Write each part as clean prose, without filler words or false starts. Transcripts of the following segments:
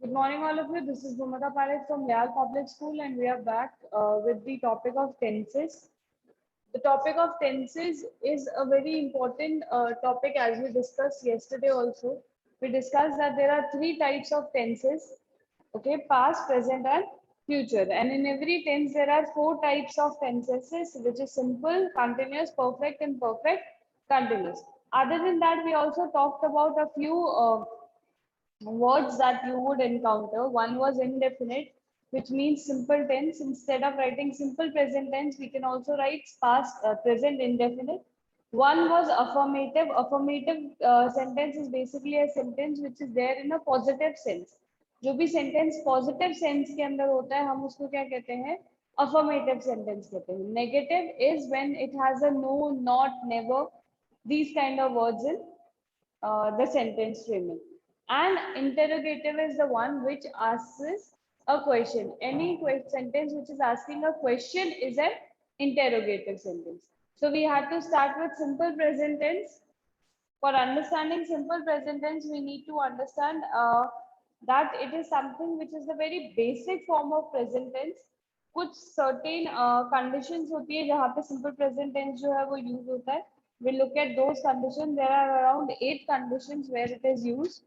Good morning, all of you. This is Bhumika Parekh from Yale Public School, and we are back with the topic of tenses. The topic of tenses is a very important topic, as we discussed yesterday also. We discussed that there are three types of tenses, okay, past, present, and future. And in every tense, there are four types of tenses, which is simple, continuous, perfect, and perfect continuous. Other than that, we also talked about a few words that you would encounter. One was indefinite, which means simple tense. Instead of writing simple present tense, we can also write past present indefinite. One was affirmative. Affirmative sentence is basically a sentence which is there in a positive sense. जो भी sentence positive sense के अंदर होता है हम उसको क्या कहते हैं अफर्मेटिव सेंटेंस कहते हैं negative is when it has a no not never these kind of words in the sentence framing. And interrogative is the one which asks a question. Any sentence which is asking a question is an interrogative sentence. So we have to start with simple present tense. For understanding simple present tense, we need to understand that it is something which is the very basic form of present tense. कुछ certain conditions होती है जहाँ पे simple present tense जो है वो use होता है. We'll look at those conditions. There are around 8 conditions where it is used.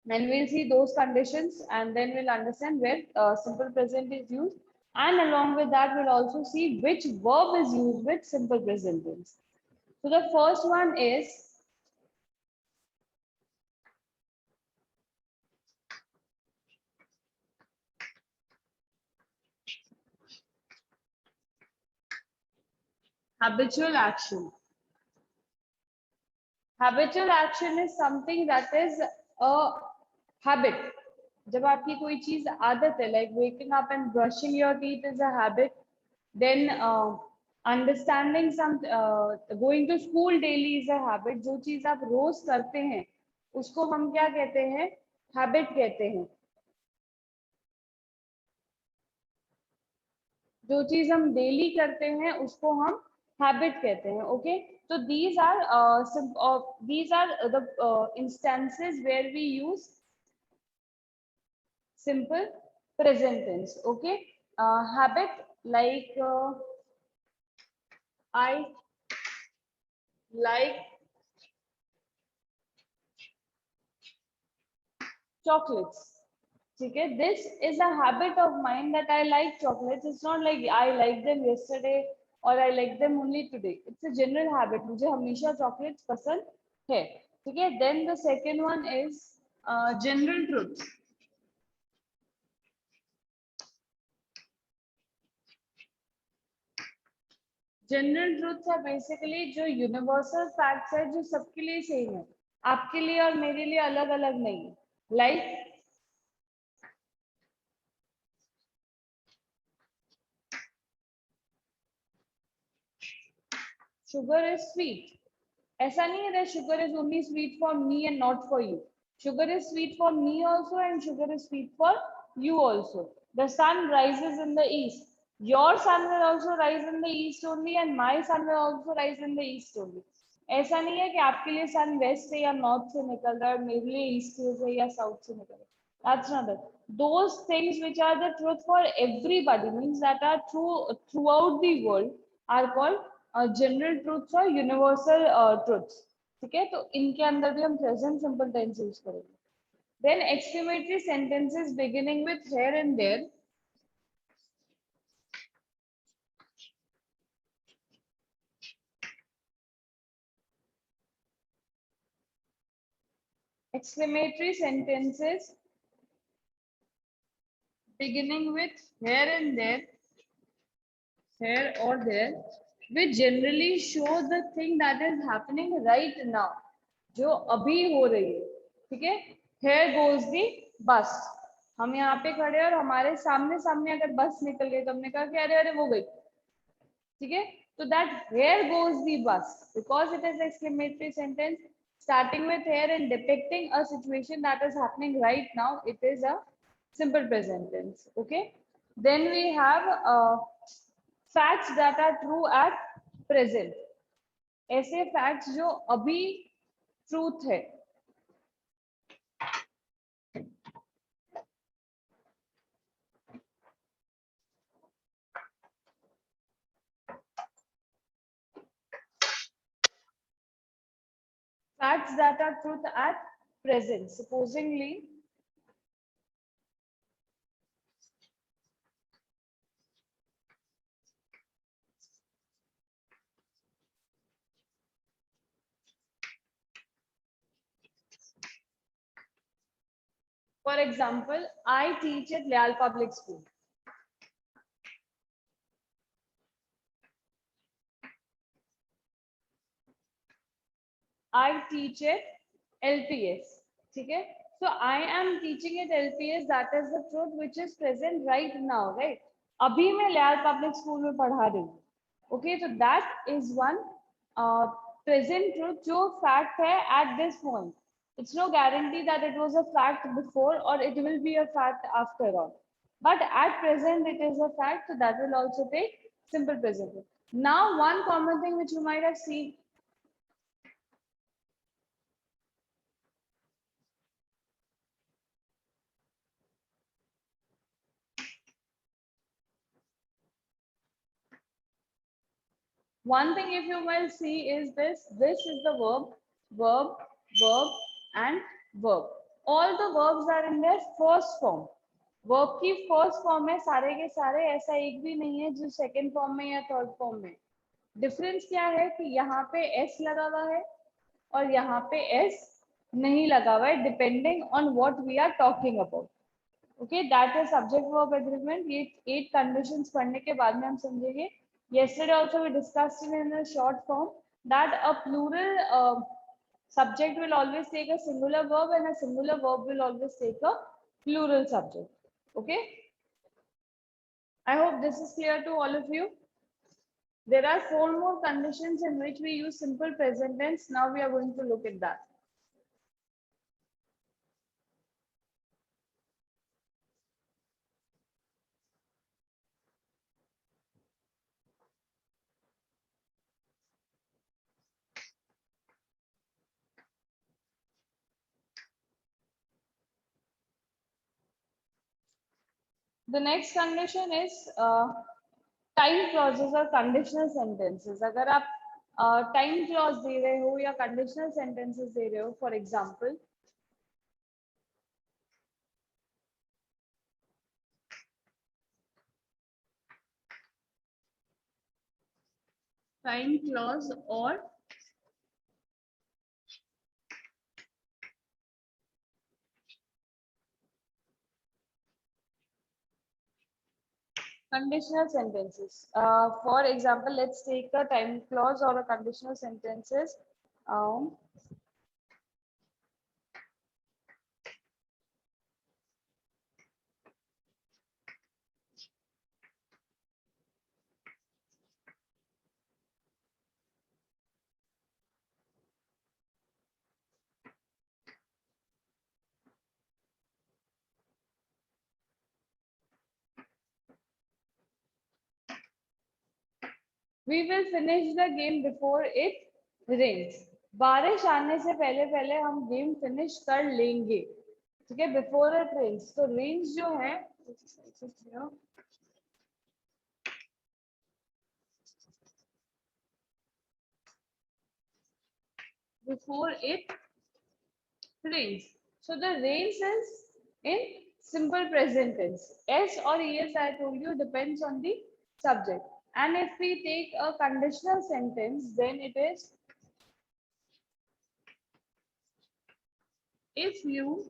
And we'll see those conditions and then we'll understand where simple present is used. And along with that, we'll also see which verb is used with simple present tense. So the first one is habitual action. Habitual action is something that is a habit. जब आपकी कोई चीज आदत है, like waking up and brushing your teeth is a habit, then understanding some going to school daily is a habit. जो चीज आप रोज करते हैं उसको हम क्या कहते हैं habit कहते हैं. जो चीज हम डेली करते हैं उसको हम habit कहते हैं. Okay, so these are the instances where we use simple present tense. Okay, habit like I like chocolates. Okay, this is a habit of mine that I like chocolates. It's not like I like them yesterday or I like them only today. It's a general habit. मुझे हमेशा chocolates पसंद है. Okay, then the second one is general truth. General truths है basically जो universal facts है जो सबके लिए सेम है, आपके लिए और मेरे लिए अलग अलग नहीं है. Like sugar is sweet. ऐसा नहीं है that sugar is only sweet for me and not for you. Sugar is sweet for me also and sugar is sweet for you also. The sun rises in the east. Your sun will also rise in the east only and my sun will also rise in the east only. ऐसा नहीं है कि आपके लिए सन waste से या north से निकल रहा है और मेरे लिए ईस्ट से या साउथ से निकल रहा है. That's not it. Those things which are the truth for everybody means that are true throughout the world are called general truths और यूनिवर्सल ट्रूथ्स. ठीक है, तो इनके अंदर भी हम प्रेजेंट सिंपल टेंस यूज करेंगे. Then exclamatory sentences beginning with here and there. Exclamatory sentences beginning with here and there, here or there, which generally show the thing that is happening right now, जो अभी हो रही है. ठीक है, here goes the bus. हम यहाँ पे खड़े और हमारे सामने सामने अगर बस निकल गई तो हमने कहा कि अरे अरे वो गई. ठीक है, तो that here goes the bus because it is exclamatory sentence starting with here and depicting a situation that is happening right now. It is a simple present tense. Okay, then we have facts that are true at present. ऐसे facts जो अभी truth है. facts that are truth at present. Supposingly, for example, I teach at Leal Public School. I teach at LPS. Okay? So I am teaching at LPS. That is the truth which is present right now, right? अभी मैं Leal Public School में पढ़ा रही हूँ. Okay, so that is one present truth जो fact है at this point. It's no guarantee that it was a fact before or it will be a fact after all. But at present it is a fact, so that will also take simple present. Now one common thing which you might have seen. One thing if you will see is this is the verb, verb, verb and verb. All the verbs are in their first form. Verb की first form है सारे के सारे, ऐसा एक भी नहीं है जो सेकंड फॉर्म में या थर्ड फॉर्म में. डिफरेंस क्या है कि यहाँ पे एस लगा हुआ है और यहाँ पे एस नहीं लगा हुआ है, depending on what we are talking about. Okay, that is subject verb agreement. ये 8 कंडीशंस पढ़ने के बाद में हम समझेंगे. Yesterday also we discussed in a short form that a plural subject will always take a singular verb and a singular verb will always take a plural subject. Okay, I hope this is clear to all of you. There are 4 more conditions in which we use simple present tense. Now we are going to look at that. The next condition is time clauses or conditional sentences. अगर आप time clause दे रहे हो या conditional sentences दे रहे हो, for example, time clause or conditional sentences. For example, let's take a time clause or a conditional sentences. We will finish the game before it rains. बारिश आने से पहले पहले हम गेम फिनिश कर लेंगे. ठीक है, बिफोर इट रेन्स. तो रेन्स जो है before it rains. So the rains is in simple present tense. S or es, I told you, depends on the subject. And if we take a conditional sentence, then it is if you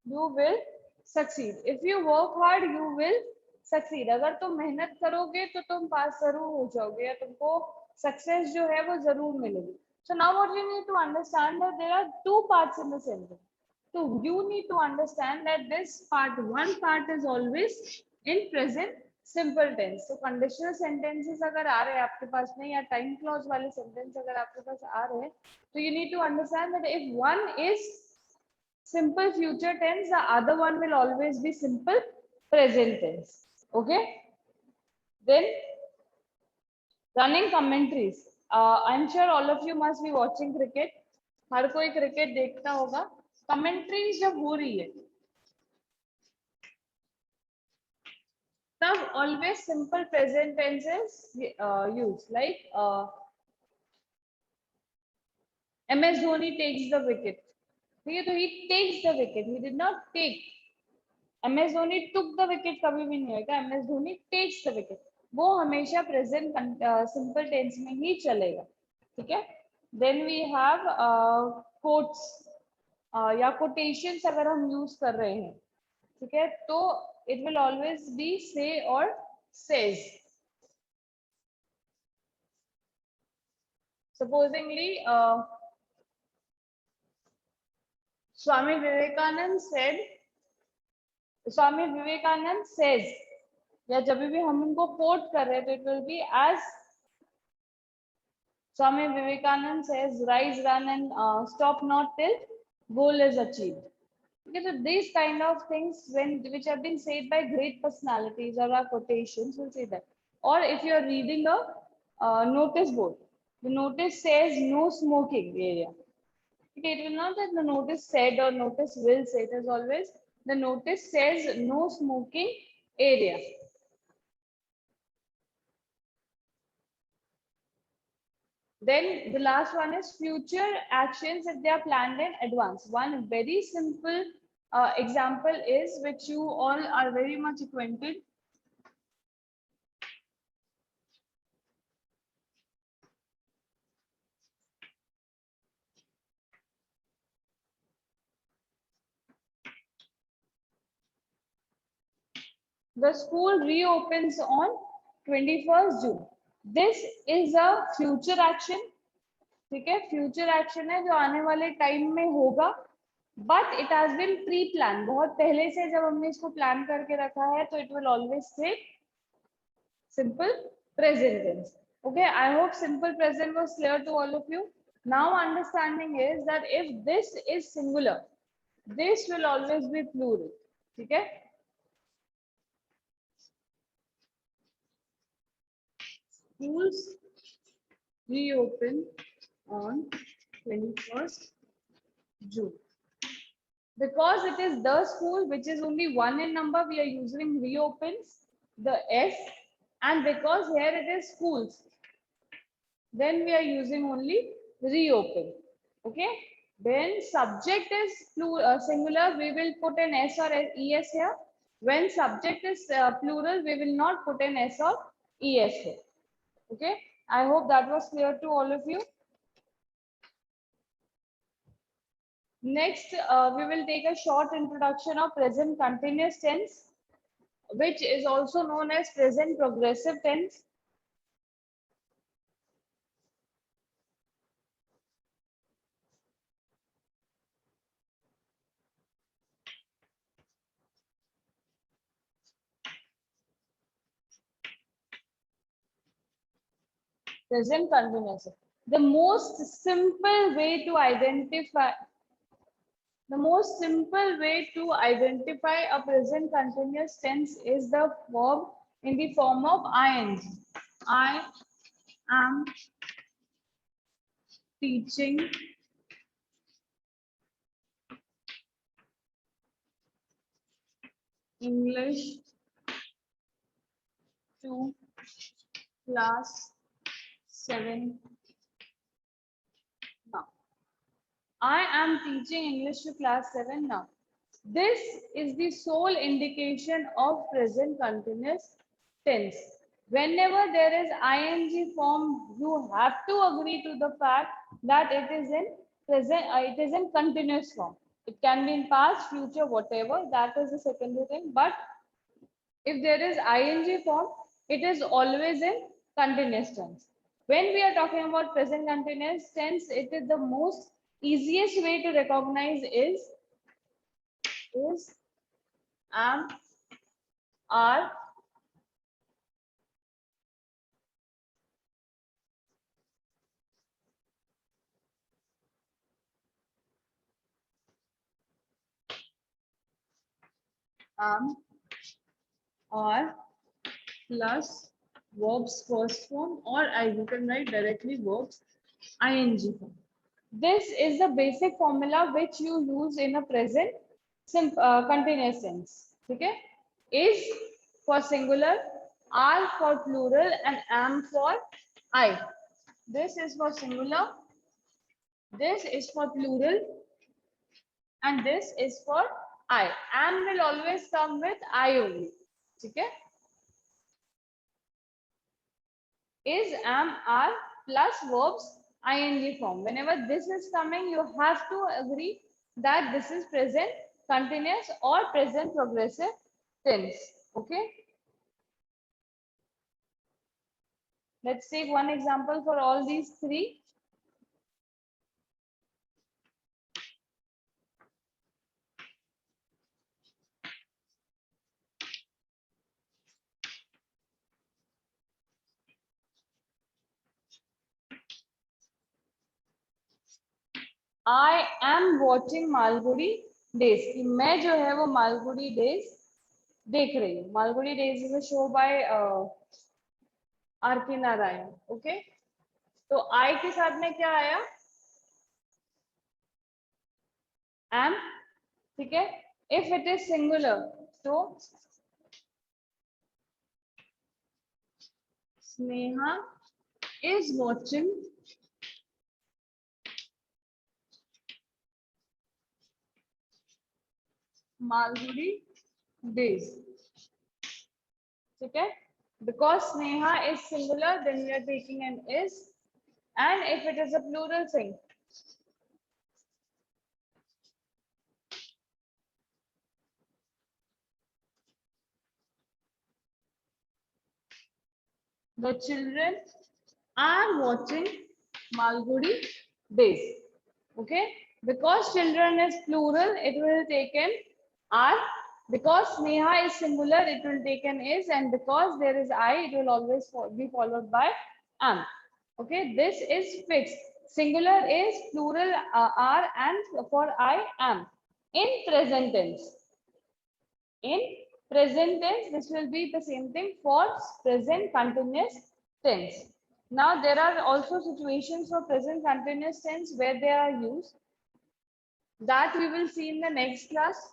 will succeed. If you work hard, you will succeed. अगर तुम मेहनत करोगे तो तुम पास जरूर हो जाओगे या तुमको सक्सेस जो है वो जरूर मिलेगी. So now what you need to understand that there are 2 parts in the sentence. So you need to understand that this part, one part is always in present simple tense. So conditional sentences अगर आ रहे हैं आपके पास में या time clause वाले sentence अगर आपके पास आ रहे हैं, तो you need to understand that if one is simple future tense, the other one will always be simple present tense. Okay, then running commentaries. I'm sure all of you must be watching cricket. हर कोई cricket देखता होगा. Commentary जब हो रही है तब always simple present tense is use like MS Dhoni takes the wicket. ठीक है, तो he takes the wicket, he did not take. MS Dhoni took the wicket कभी भी नहीं होगा, MS Dhoni takes the wicket. वो हमेशा प्रेजेंट सिंपल टेंस में ही चलेगा. ठीक है. देन वी हैव कोट्स या कोटेशंस अगर हम यूज कर रहे हैं, ठीक है, तो इट विल ऑलवेज बी से और says. Supposingly, Swami Vivekanand said, Swami Vivekanand says, या जब भी हम उनको कोट कर रहे हैं तो it will be as Swami Vivekanand says, rise, run and stop not till goal is achieved. Okay, so these kind of things which have been said by great personalities or our quotations will say that. Or if you are reading a notice board, the notice says no smoking area. Okay, it will not that the notice said or notice will say, it is always the notice says no smoking area. Then the last one is future actions if they are planned in advance. One very simple example is which you all are very much acquainted. The school reopens on 21st June. This is a future action. ठीक है, future action है जो आने वाले time में होगा, but it has been pre plan. बहुत पहले से जब हमने इसको प्लान करके रखा है तो it will always say simple present tense. Okay, I hope simple present was clear to all of you. Now understanding is that if this is singular, this will always be plural. ठीक है. Schools reopen on 21st June. Because it is the school, which is only one in number, we are using reopens, the S, and because here it is schools, then we are using only reopen. Okay. When subject is singular, we will put an S or ES here. When subject is plural, we will not put an S or ES here. Okay. I hope that was clear to all of you. Next, we will take a short introduction of present continuous tense, which is also known as present progressive tense. Present continuous. The most simple way to identify a present continuous tense is the verb in the form of ing. I am teaching English to class 7 now. I am teaching English to class 7 now. This is the sole indication of present continuous tense. Whenever there is ing form, you have to agree to the fact that it is in present, it is in continuous form. It can be in past, future, whatever. That is the secondary thing. But if there is ing form, it is always in continuous tense. When we are talking about present continuous tense, it is the most easiest way to recognize is am, are, or plus verbs first form, or you can write directly verbs ing form. This is the basic formula which you use in a present continuous tense. Okay, is for singular, are for plural, and am for I. This is for singular, this is for plural, and this is for I. Am will always come with I only. Okay, is, am, are plus verbs ing form. Whenever this is coming, you have to agree that this is present continuous or present progressive tense. Okay, let's take one example for all these three. I am watching Malgudi days, कि मैं जो है वो Malgudi days देख रही हूँ. Malgudi days is a show by R K Narayan. Okay, तो आई के साथ में क्या आया? एम. ठीक है, इफ इट इज सिंगुलर तो Sneha is watching Malgudi days. ठीक है, because Sneha is singular, then we are taking an is, and if it is a plural thing, the children are watching Malgudi days. Okay, because children is plural, it will take an are. Because Sneha is singular, it will take an is, and because there is I, it will always be followed by am. Okay, this is fixed. Singular is, plural are, and for I am. In present tense. In present tense, this will be the same thing for present continuous tense. Now, there are also situations for present continuous tense where they are used. That we will see in the next class.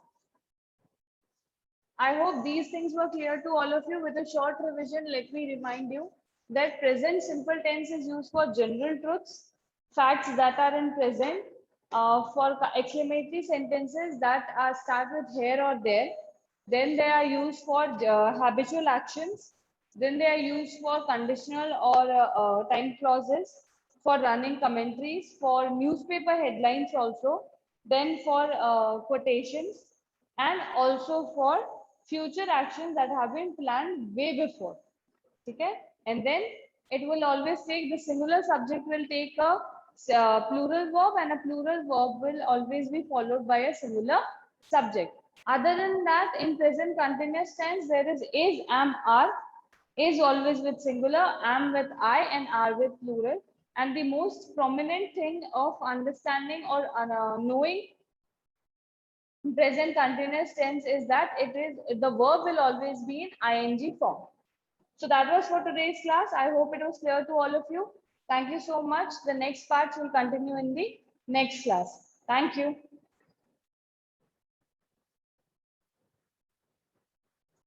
I hope these things were clear to all of you. With a short revision, let me remind you that present simple tense is used for general truths, facts that are in present, for exclamatory sentences that are start with here or there. Then they are used for habitual actions. Then they are used for conditional or time clauses, for running commentaries, for newspaper headlines also, then for quotations, and also for future actions that have been planned way before. Okay, and then it will always take the singular subject will take a plural verb, and a plural verb will always be followed by a singular subject. Other than that, in present continuous tense, there is, am, are. Is always with singular, am with I, and are with plural. And the most prominent thing of understanding or knowing present continuous tense is that it is the verb will always be in ing form. So that was for today's class. I hope it was clear to all of you. Thank you so much. The next parts will continue in the next class. Thank you.